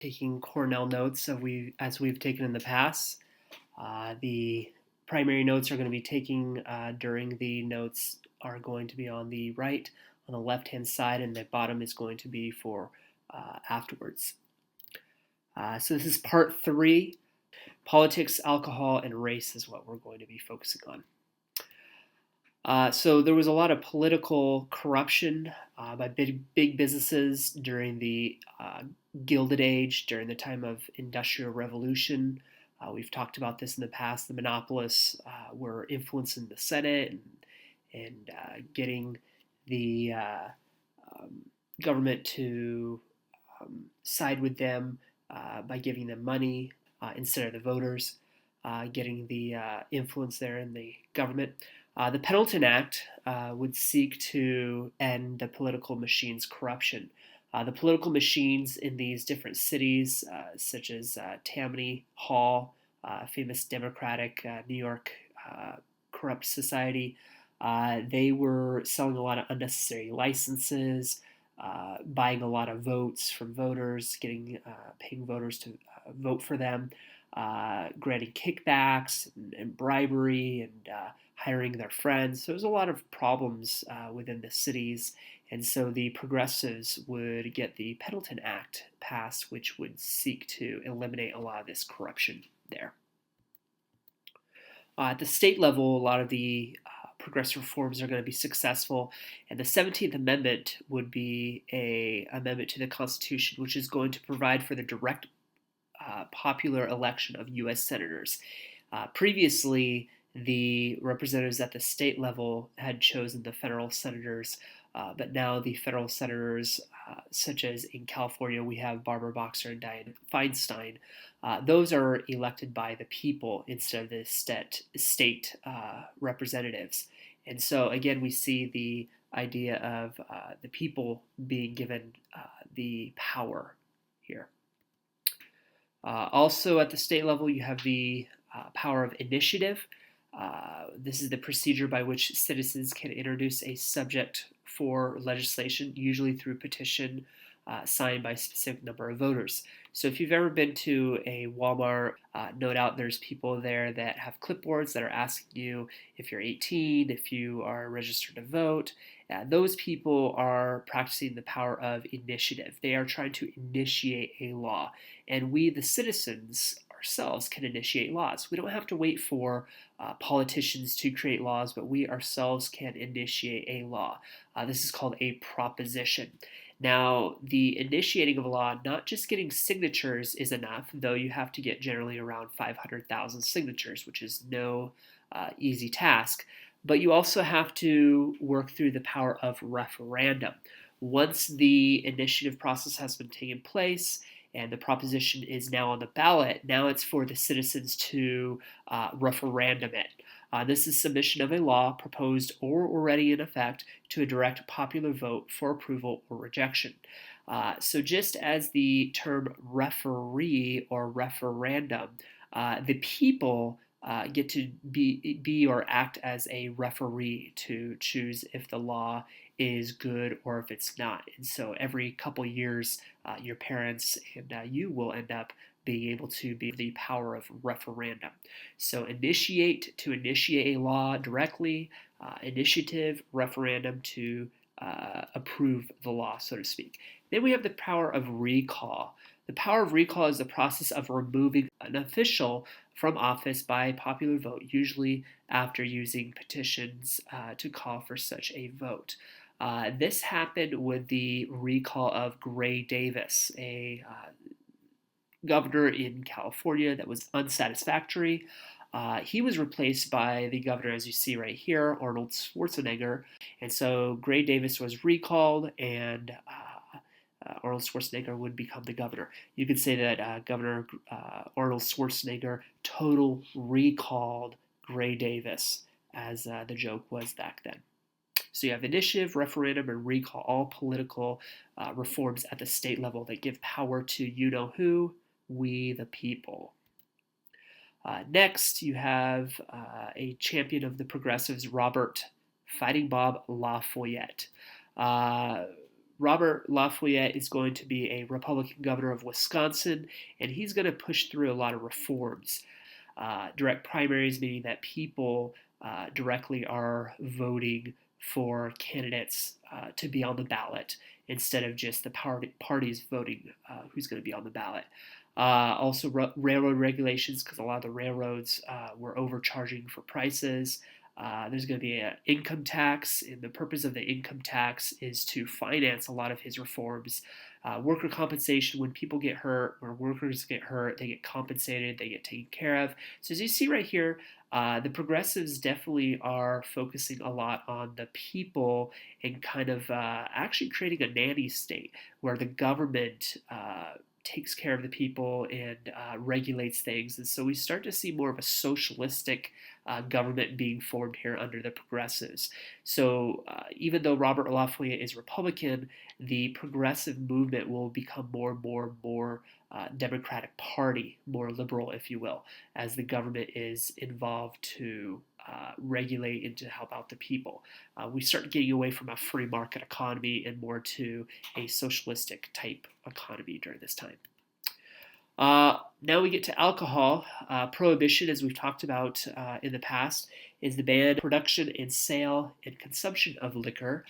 taking Cornell notes as we've taken in the past. The primary notes are going to be taking during the notes are going to be on the right, on the left-hand side, and the bottom is going to be for afterwards. So this is part 3. Politics, alcohol, and race is what we're going to be focusing on. So there was a lot of political corruption by big businesses during the Gilded Age, during the time of Industrial Revolution. We've talked about this in the past. The monopolists were influencing the Senate and getting the government to side with them by giving them money instead of the voters, getting the influence there in the government. The Pendleton Act would seek to end the political machine's corruption. The political machines in these different cities, such as Tammany Hall, famous Democratic New York corrupt society, they were selling a lot of unnecessary licenses, buying a lot of votes from voters, paying voters to vote for them, granting kickbacks and bribery and hiring their friends. So there's a lot of problems within the cities, and so the progressives would get the Pendleton Act passed, which would seek to eliminate a lot of this corruption there. At the state level, a lot of the progressive reforms are going to be successful, and the 17th Amendment would be an amendment to the Constitution, which is going to provide for the direct popular election of U.S. senators. Previously, the representatives at the state level had chosen the federal senators, but now the federal senators, such as in California, we have Barbara Boxer and Dianne Feinstein, those are elected by the people instead of the state representatives. And so, again, we see the idea of the people being given the power here. Also, at the state level, you have the power of initiative. This is the procedure by which citizens can introduce a subject for legislation, usually through petition signed by a specific number of voters. So if you've ever been to a Walmart, no doubt there's people there that have clipboards that are asking you if you're 18, if you are registered to vote. Those people are practicing the power of initiative. They are trying to initiate a law. And we, the citizens, ourselves can initiate laws. We don't have to wait for politicians to create laws, but we ourselves can initiate a law. This is called a proposition. Now, the initiating of a law, not just getting signatures is enough, though you have to get generally around 500,000 signatures, which is no easy task, but you also have to work through the power of referendum. Once the initiative process has been taking place and the proposition is now on the ballot, now it's for the citizens to referendum it. This is submission of a law proposed or already in effect to a direct popular vote for approval or rejection. So just as the term referee or referendum, the people get to be or act as a referee to choose if the law is good or if it's not. And so every couple years, your parents and you will end up being able to be the power of referendum. So initiate, to initiate a law directly, initiative, referendum to approve the law, so to speak. Then we have the power of recall. The power of recall is the process of removing an official from office by popular vote, usually after using petitions to call for such a vote. This happened with the recall of Gray Davis, a governor in California that was unsatisfactory. He was replaced by the governor, as you see right here, Arnold Schwarzenegger. And so Gray Davis was recalled, and Arnold Schwarzenegger would become the governor. You could say that Governor Arnold Schwarzenegger total recalled Gray Davis, as the joke was back then. So you have initiative, referendum, and recall, all political reforms at the state level that give power to you-know-who, we the people. Next, you have a champion of the progressives, Robert Fighting Bob Lafayette. Robert Lafayette is going to be a Republican governor of Wisconsin, and he's going to push through a lot of reforms. Direct primaries, meaning that people directly are voting for candidates to be on the ballot instead of just the parties voting who's going to be on the ballot. Also, railroad regulations, because a lot of the railroads were overcharging for prices. There's going to be an income tax, and the purpose of the income tax is to finance a lot of his reforms. Worker compensation, when people get hurt, when workers get hurt, they get compensated, they get taken care of. So as you see right here, the progressives definitely are focusing a lot on the people and kind of actually creating a nanny state where the government takes care of the people and regulates things. And so we start to see more of a socialistic government being formed here under the progressives. So even though Robert Lafayette is Republican, the progressive movement will become more and more and more Democratic Party, more liberal, if you will, as the government is involved to regulate and to help out the people. We start getting away from a free market economy and more to a socialistic type economy during this time. Now we get to alcohol. Prohibition, as we've talked about in the past, is the ban, production, and sale and consumption of liquor.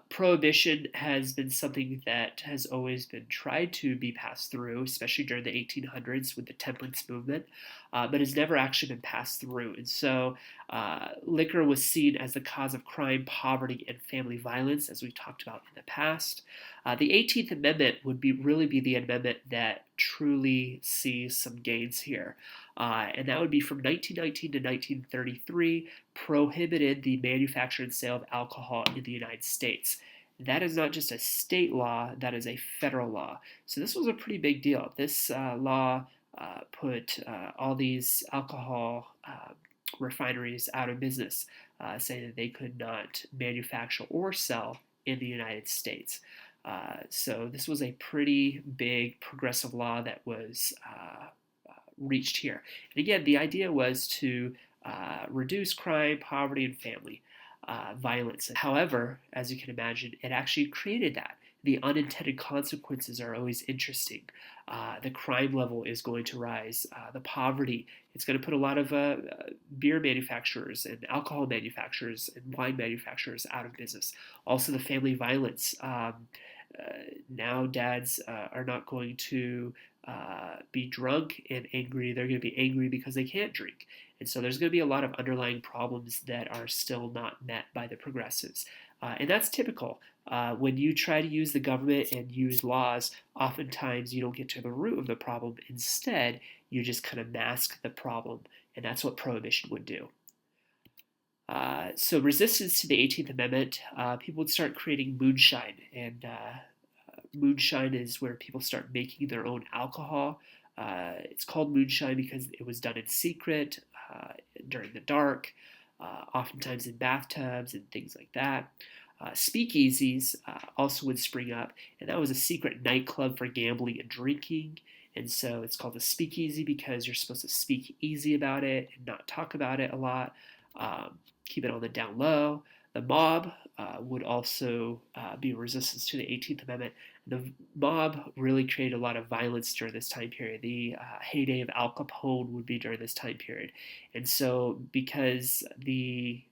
Prohibition has been something that has always been tried to be passed through, especially during the 1800s with the temperance movement, but has never actually been passed through. And so liquor was seen as the cause of crime, poverty, and family violence, as we talked about in the past. The 18th Amendment would really be the amendment that truly sees some gains here. And that would be from 1919 to 1933, prohibited the manufacture and sale of alcohol in the United States. That is not just a state law, that is a federal law. So this was a pretty big deal. This law put all these alcohol refineries out of business, saying that they could not manufacture or sell in the United States. So this was a pretty big progressive law that was reached here. And again, the idea was to reduce crime, poverty, and family violence. However, as you can imagine, it actually created that. The unintended consequences are always interesting. The crime level is going to rise. The poverty, it's going to put a lot of beer manufacturers and alcohol manufacturers and wine manufacturers out of business. Also, the family violence. Now dads are not going to be drunk and angry. They're going to be angry because they can't drink. And so there's going to be a lot of underlying problems that are still not met by the progressives. And that's typical. When you try to use the government and use laws, oftentimes you don't get to the root of the problem. Instead, you just kind of mask the problem. And that's what Prohibition would do. So resistance to the 18th Amendment, people would start creating moonshine. And moonshine is where people start making their own alcohol. It's called moonshine because it was done in secret, during the dark, oftentimes in bathtubs and things like that. Speakeasies also would spring up, and that was a secret nightclub for gambling and drinking. And so it's called a speakeasy because you're supposed to speak easy about it and not talk about it a lot, keep it on the down low. The mob would also be resistance to the 18th Amendment. The mob really created a lot of violence during this time period. The heyday of Al Capone would be during this time period. And so because the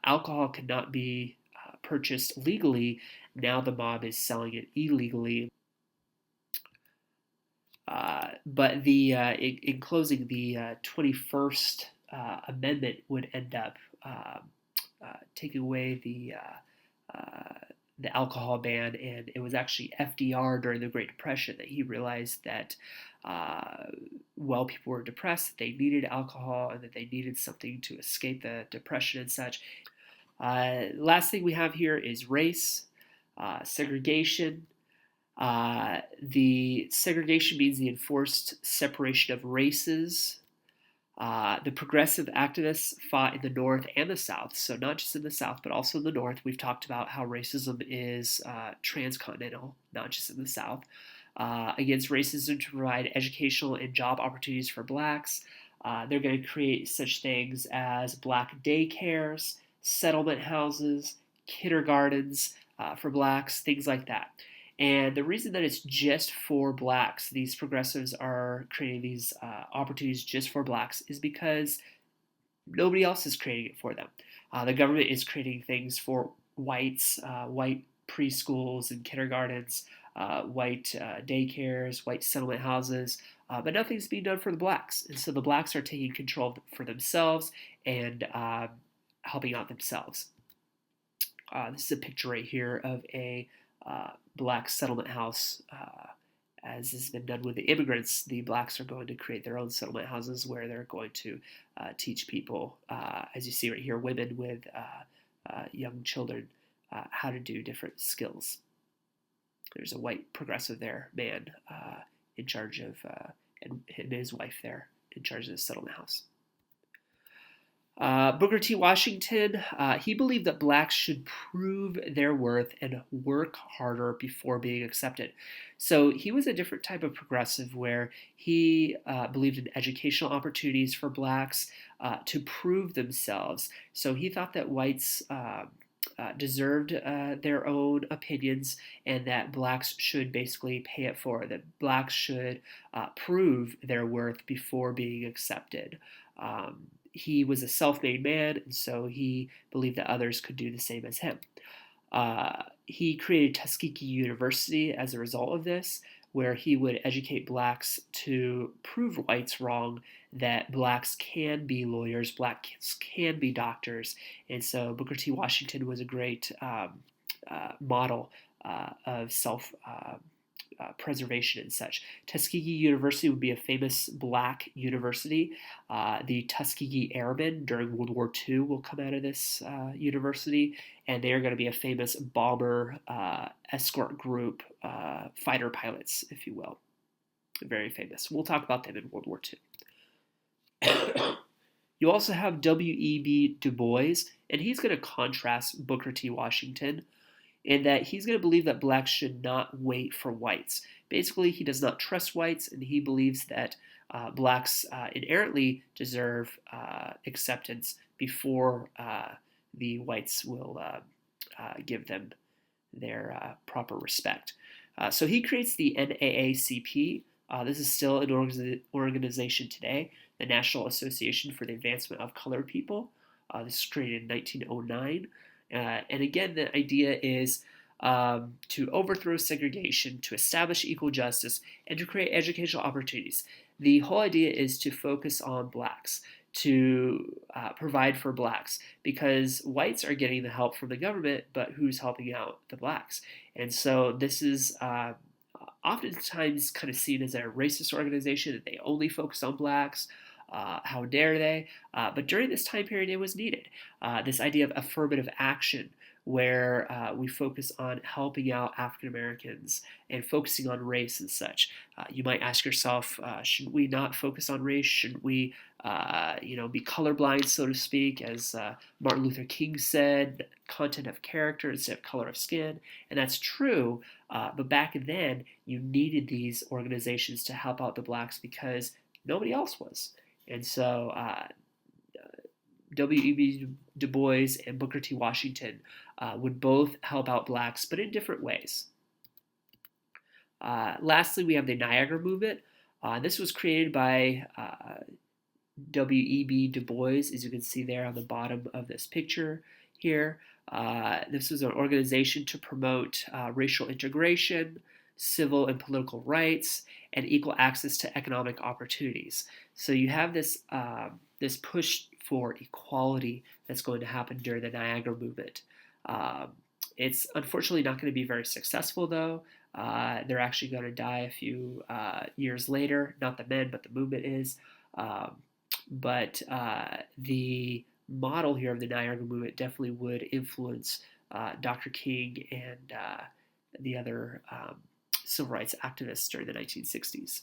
alcohol could not be purchased legally, now the mob is selling it illegally. But in closing, the 21st Amendment would end up taking away the alcohol ban, and it was actually FDR during the Great Depression that he realized that while people were depressed, they needed alcohol and that they needed something to escape the depression and such. Last thing we have here is race, segregation. The segregation means the enforced separation of races. The progressive activists fought in the North and the South, so not just in the South, but also in the North. We've talked about how racism is transcontinental, not just in the South. Against racism to provide educational and job opportunities for blacks. They're going to create such things as black daycares, settlement houses, kindergartens, for blacks, things like that. And the reason that it's just for blacks, these progressives are creating these opportunities just for blacks, is because nobody else is creating it for them. The government is creating things for whites, white preschools and kindergartens, white daycares, white settlement houses, but nothing's being done for the blacks. And so the blacks are taking control for themselves and helping out themselves. This is a picture right here of a black settlement house. As has been done with the immigrants, the blacks are going to create their own settlement houses where they're going to teach people, as you see right here, women with young children, how to do different skills. There's a white progressive there, man, in charge of, and his wife there, in charge of the settlement house. Booker T. Washington, he believed that blacks should prove their worth and work harder before being accepted. So he was a different type of progressive where he believed in educational opportunities for blacks to prove themselves. So he thought that whites deserved their own opinions and that blacks should basically pay it forward, that blacks should prove their worth before being accepted. He was a self-made man, and so he believed that others could do the same as him. He created Tuskegee University as a result of this, where he would educate blacks to prove whites wrong, that blacks can be lawyers, blacks can be doctors. And so Booker T. Washington was a great model of preservation and such. Tuskegee University would be a famous black university. The Tuskegee Airmen during World War II will come out of this university, and they are going to be a famous bomber escort group, fighter pilots, if you will. Very famous. We'll talk about them in World War II. You also have W.E.B. Du Bois, and he's going to contrast Booker T. Washington in that he's going to believe that blacks should not wait for whites. Basically, he does not trust whites, and he believes that blacks inherently deserve acceptance before the whites will give them their proper respect. So he creates the NAACP. This is still an organization today, the National Association for the Advancement of Colored People. This was created in 1909. And again, the idea is to overthrow segregation, to establish equal justice, and to create educational opportunities. The whole idea is to focus on blacks, to provide for blacks, because whites are getting the help from the government, but who's helping out the blacks? And so this is oftentimes kind of seen as a racist organization, that they only focus on blacks. How dare they? But during this time period, it was needed. This idea of affirmative action, where we focus on helping out African Americans and focusing on race and such. You might ask yourself, should we not focus on race? Should we, be colorblind, so to speak, as Martin Luther King said, content of character instead of color of skin? And that's true. But back then, you needed these organizations to help out the blacks because nobody else was. And so W.E.B. Du Bois and Booker T. Washington would both help out blacks, but in different ways. Lastly, we have the Niagara Movement. This was created by W.E.B. Du Bois, as you can see there on the bottom of this picture here. This was an organization to promote racial integration, civil and political rights, and equal access to economic opportunities. So you have this this push for equality that's going to happen during the Niagara Movement. It's unfortunately not going to be very successful, though. They're actually going to die a few years later. Not the men, but the movement is. But the model here of the Niagara Movement definitely would influence Dr. King and the other civil rights activists during the 1960s.